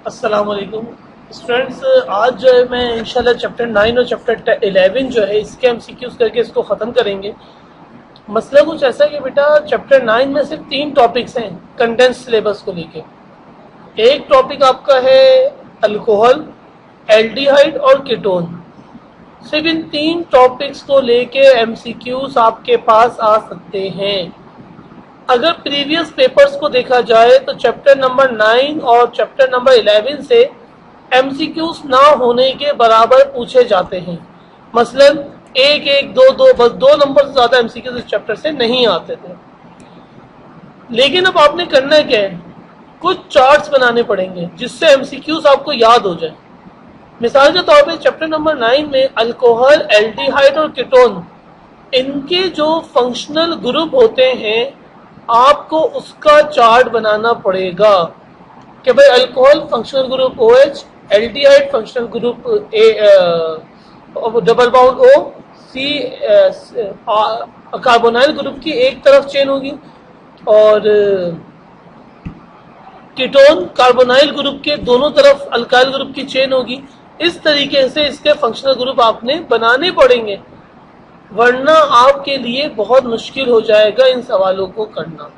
अस्सलाम वालेकुम स्टूडेंट्स। आज जो है मैं इंशाल्लाह चैप्टर 9 और चैप्टर 11 जो है इसके एमसीक्यूज करके इसको ख़त्म करेंगे। मसला कुछ ऐसा है कि बेटा चैप्टर 9 में सिर्फ 3 टॉपिक्स हैं कंडेंस सिलेबस को लेके। एक टॉपिक आपका है अल्कोहल, एल्डिहाइड और कीटोन। सिर्फ इन 3 टॉपिक्स को लेके एमसीक्यूज आपके पास आ सकते हैं। अगर प्रीवियस पेपर्स को देखा जाए तो चैप्टर नंबर 9 और चैप्टर नंबर 11 से एमसीक्यूज ना होने के बराबर पूछे जाते हैं। मसलन 1, 1, 2, 2, बस 2 नंबर से ज्यादा एमसीक्यूज इस चैप्टर से नहीं आते थे। लेकिन अब आपने करना क्या है, कुछ चार्ट्स बनाने पड़ेंगे जिससे एमसीक्यूज आपको याद हो जाए। मिसाल के तौर पे चैप्टर नंबर 9 में अल्कोहल, एल्डिहाइड और कीटोन, इनके जो फंक्शनल ग्रुप होते हैं आपको उसका चार्ट बनाना पड़ेगा कि भाई alcohol functional group OH, aldehyde functional group double bond O, C carbonyl group की एक तरफ चेन होगी और कीटोन कार्बोनाइल ग्रुप के दोनों तरफ अल्काइल ग्रुप की चेन होगी। इस तरीके से इसके फंक्शनल ग्रुप आपने बनाने पड़ेंगे, वरना आपके लिए बहुत मुश्किल हो जाएगा इन सवालों को करना।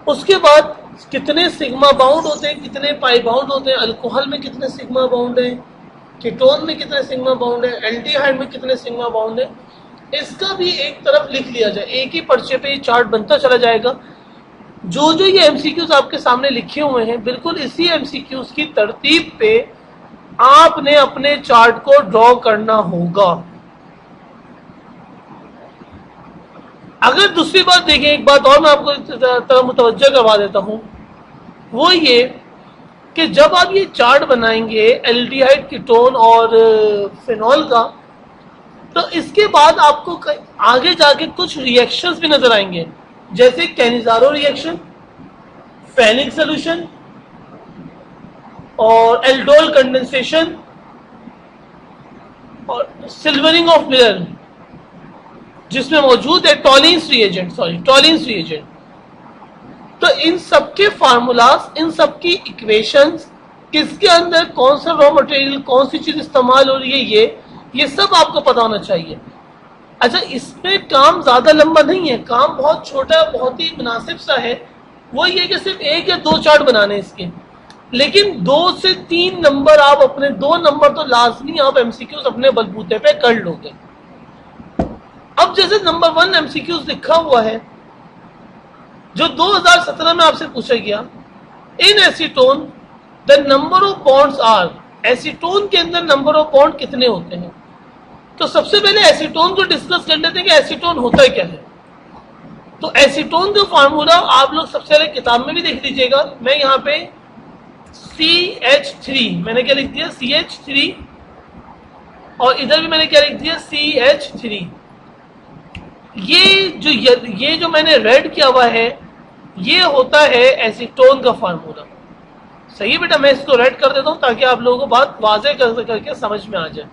उसके बाद कितने सिग्मा बाउंड होते हैं, कितने पाई बाउंड होते हैं, अल्कोहल में कितने सिग्मा बाउंड है, कीटोन में कितने सिग्मा बाउंड है, एल्डिहाइड में कितने सिग्मा बाउंड है, इसका भी एक तरफ लिख लिया जाए। एक ही पर्चे पे ये चार्ट बनता चला जाएगा। जो जो ये एमसीक्यूज आपके सामने लिखे हुए हैं, बिल्कुल इसी एमसीक्यूज की तरतीब पे आपने अपने चार्ट को ड्रॉ करना होगा। अगर दूसरी बात देखें, एक बात और मैं आपको तरह मुतवज्जह करवा देता हूं, वो ये कि जब आप ये चार्ट बनाएंगे एल्डिहाइड, कीटोन और फिनॉल का, तो इसके बाद आपको आगे जाके कुछ रिएक्शंस भी नजर आएंगे, जैसे कैनिजारो रिएक्शन, फेनिक सोल्यूशन और एल्डोल कंडेंसेशन और सिल्वरिंग ऑफ मिरर, जिसमें मौजूद है टॉलिंस रिएजेंट। तो इन सबके फार्मूलाज, इन सबकी इक्वेशंस, किसके अंदर कौन सा रॉ मटेरियल, कौन सी चीज इस्तेमाल हो रही है, ये सब आपको पता होना चाहिए। अच्छा, इसमें काम ज्यादा लंबा नहीं है, काम बहुत छोटा, बहुत ही मुनासिब सा है। वो ये कि सिर्फ 1 या 2 चार्ट बनाने इसके, लेकिन 2 से 3 नंबर आप अपने, 2 नंबर तो लाजमी आप एमसीक्यूज अपने बलबूते पे कर लोगे। अब जैसे नंबर 1 एमसीक्यूज लिखा हुआ है जो 2017 में आपसे पूछा गया, in acetone the number of bonds are, acetone के अंदर नंबर ऑफ बॉन्ड कितने होते हैं। तो सबसे पहले एसीटोन को डिस्कस कर लेते हैं कि एसीटोन होता क्या है। तो एसीटोन का फार्मूला आप लोग सबसे पहले किताब में भी देख लीजिएगा। मैं यहाँ पे CH3 मैंने क्या लिख दिया, CH3, और इधर भी मैंने क्या लिख दिया, CH3। ये जो मैंने रेड किया हुआ है, ये होता है एसीटोन का फार्मूला। सही है बेटा, मैं इसको रेड कर देता हूं ताकि आप लोगों को बात वाज़ेह करके समझ में आ जाए।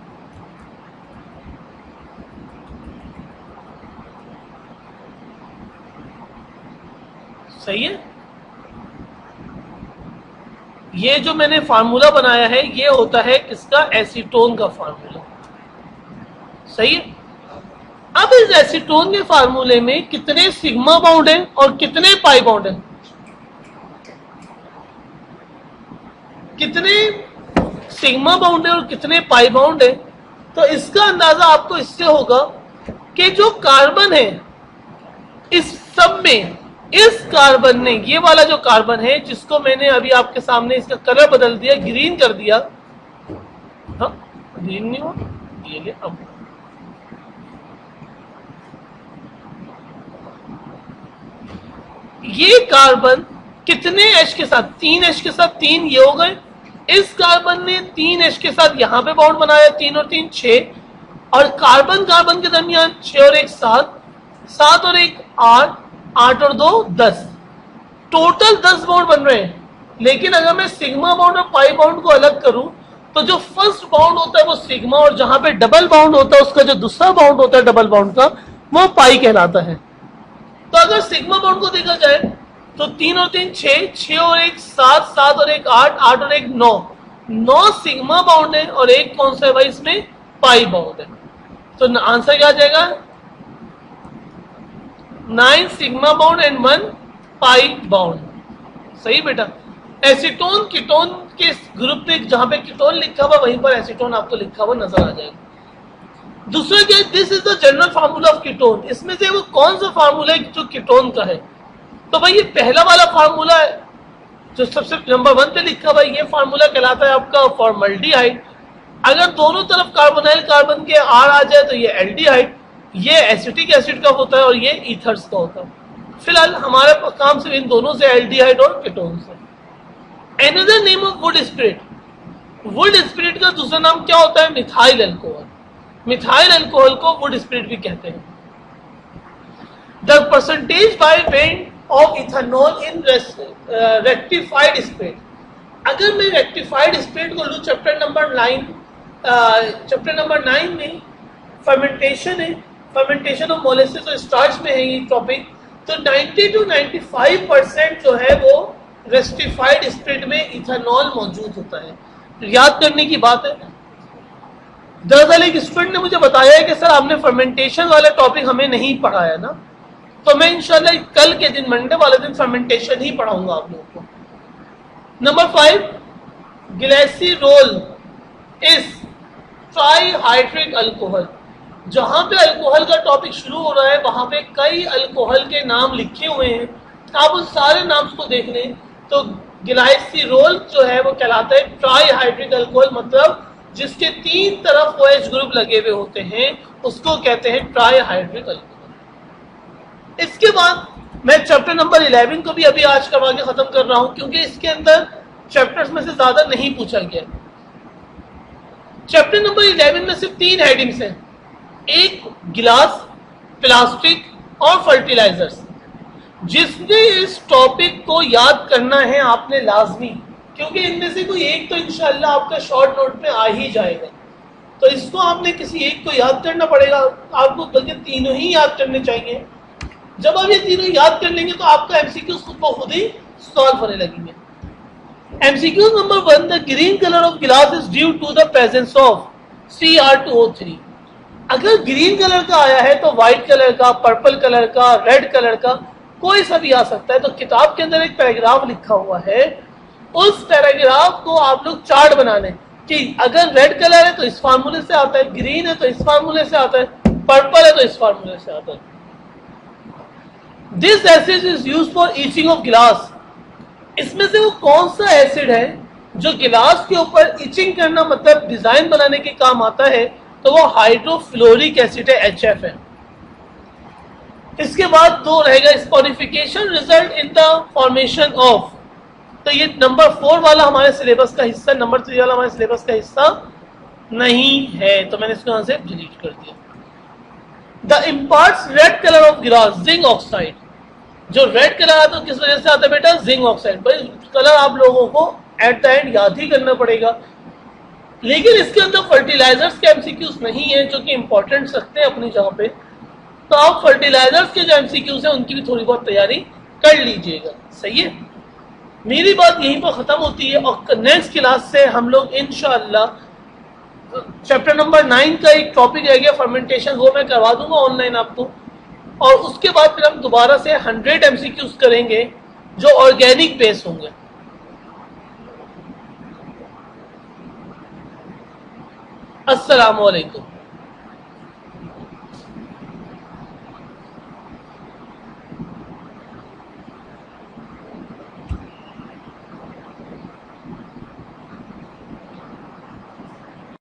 सही है, ये जो मैंने फार्मूला बनाया है ये होता है किसका, एसीटोन का फार्मूला। सही है। अब इस एसीटोन के फार्मूले में कितने सिग्मा बाउंड है और कितने पाई बाउंड है, कितने सिग्मा बाउंड है और कितने पाई बाउंड है, तो इसका अंदाजा आपको इससे होगा कि जो कार्बन है इस सब में, इस कार्बन ने, ये वाला जो कार्बन है जिसको मैंने अभी आपके सामने इसका कलर बदल दिया, ग्रीन कर दिया, हाँ ग्रीन नहीं हुआ, ये ले अब ये कार्बन कितने H के साथ, 3 H के साथ 3 ये हो गए। इस कार्बन ने 3 H के साथ यहां पे बॉन्ड बनाया, 3 और 3 6, और कार्बन कार्बन के दरमियान 6 और 1 7, 7 और 1 8, 8 और 2 10, टोटल 10 बॉन्ड बन रहे हैं। लेकिन अगर मैं सिग्मा बाउंड और पाई बाउंड को अलग करूं तो जो फर्स्ट बाउंड होता है वो सिग्मा, और जहां पे डबल बाउंड होता है उसका जो दूसरा बाउंड होता है डबल बाउंड का, वो पाई कहलाता है। तो अगर सिग्मा बाउंड को देखा जाए तो 3 और 3 6, 6 और 1 7, 7 और 1 8, 8 और 1 9, 9 सिग्मा बाउंड है और एक कौन सा है भाई इसमें पाई बाउंड है। तो आंसर क्या आ जाएगा 9 sigma bound and 1 pi bound. सही बेटा। एसीटोन कीटोन के ग्रुप में जहां पे कीटोन लिखा हुआ वहीं पर एसीटोन आपको लिखा हुआ नजर आ जाएगा। दूसरा क्या, this is the general formula of ketone. इसमें से वो कौन सा फार्मूला है जो कीटोन का है? तो भाई ये पहला वाला फार्मूला है जो सबसे नंबर 1 पे लिखा हुआ है, ये फार्मूला कहलाता है आपका फॉर्मल्डिहाइड। अगर दोनों तरफ कार्बोनाइल कार्बन के आर आ जाए तो ये एल्डिहाइड, ये एसिटिक एसिड का होता है और ये ईथर्स का होता है। फिलहाल हमारे काम सिर्फ इन दोनों से एल्डिहाइड और कीटोन से। Another name of wood spirit, would spirit का दूसरा नाम क्या होता है? Methyl alcohol. मिथाइल अल्कोहल को वुड स्पिरिट भी कहते हैं। The percentage by weight of ethanol in rectified spirit. अगर मैं रेक्टिफाइड स्पिरिट को लूँ चैप्टर नंबर 9 में फर्मेंटेशन है, फर्मेंटेशन ऑफ मोलेसिस और स्टार्च में है ये टॉपिक, तो 90 to 95% जो है वो रेक्टिफाइड स्पिरिट में इथेनॉल मौजूद होता है। याद करने की बात है। दरअसल एक स्टूडेंट ने मुझे बताया है कि सर आपने फर्मेंटेशन वाला टॉपिक हमें नहीं पढ़ाया ना, तो मैं इंशाल्लाह कल के दिन मंडे वाले दिन फर्मेंटेशन ही पढ़ाऊंगा आप लोगों को। Number 5, glycerol is trihydric alcohol. जहां पे अल्कोहल का टॉपिक शुरू हो रहा है वहां पे कई अल्कोहल के नाम लिखे हुए हैं, आप उन सारे नाम को देख लें। तो ग्लिसरॉल जो है वो कहलाता है ट्राईहाइड्रिक अल्कोहल, मतलब जिसके 3 तरफ OH ग्रुप लगे हुए होते हैं उसको कहते हैं ट्राईहाइड्रिक अल्कोहल। इसके बाद मैं चैप्टर नंबर 11 को भी अभी आज करवा के खत्म कर रहा हूं क्योंकि इसके अंदर चैप्टर्स में से ज्यादा नहीं पूछा गया। चैप्टर नंबर 11 में सिर्फ 3 हेडिंग्स हैं, एक गिलास, प्लास्टिक और फर्टिलाइजर्स। जिसने इस टॉपिक को याद करना है आपने लाजमी, क्योंकि इनमें से कोई एक तो इंशाल्लाह आपका शॉर्ट नोट में आ ही जाएगा, तो इसको आपने किसी एक को याद करना पड़ेगा। आपको बल्कि तीनों ही याद करने चाहिए। जब आप ये तीनों याद कर लेंगे तो आपका एमसीक्यूज खुद ब खुद ही सॉल्व होने लगेंगे। MCQs number 1, the green colour of glass is due to the presence of Cr2O3। अगर ग्रीन कलर का आया है तो व्हाइट कलर का, पर्पल कलर का, रेड कलर का कोई सा भी आ सकता है। तो किताब के अंदर एक पैराग्राफ लिखा हुआ है, उस पैराग्राफ को आप लोग चार्ट बना लें कि अगर रेड कलर है तो इस फार्मूले से आता है, ग्रीन है तो इस फार्मूले से आता है, पर्पल है तो इस फार्मूले से आता है। This acid is used for itching of गिलास। इसमें से वो कौन सा एसिड है जो गिलास के ऊपर इचिंग करना मतलब डिजाइन बनाने के काम आता है? तो वो हाइड्रोफ्लोरिक एसिड है, HF है। इसके बाद 2 रहेगा, saponification result in the formation of. तो ये नंबर 4 वाला हमारे सिलेबस का हिस्सा, नंबर 3 वाला हमारे सिलेबस का हिस्सा नहीं है, तो मैंने इसको यहां से डिलीट कर दिया। The imparts red colour of गिलास, जिंक ऑक्साइड। जो रेड कलर आता है किस वजह से आता है बेटा? Zinc oxide. भाई कलर आप लोगों को एट द एंड याद ही करना पड़ेगा, लेकिन इसके अंदर फर्टिलाइजर्स के एमसीक्यूज नहीं है जो कि इंपॉर्टेंट रखते हैं अपनी जगह पे। तो आप फर्टिलाइजर्स के जो एमसीक्यूज हैं उनकी भी थोड़ी बहुत तैयारी कर लीजिएगा। सही है, मेरी बात यहीं पर खत्म होती है और नेक्स्ट क्लास से हम लोग इंशाअल्लाह चैप्टर नंबर 9 का एक टॉपिक रह गया फर्मेंटेशन, वो मैं करवा दूंगा ऑनलाइन आपको, और उसके बाद फिर हम दोबारा से 100 एमसीक्यूज करेंगे जो ऑर्गेनिक बेस होंगे। अस्सलाम वालेकुम।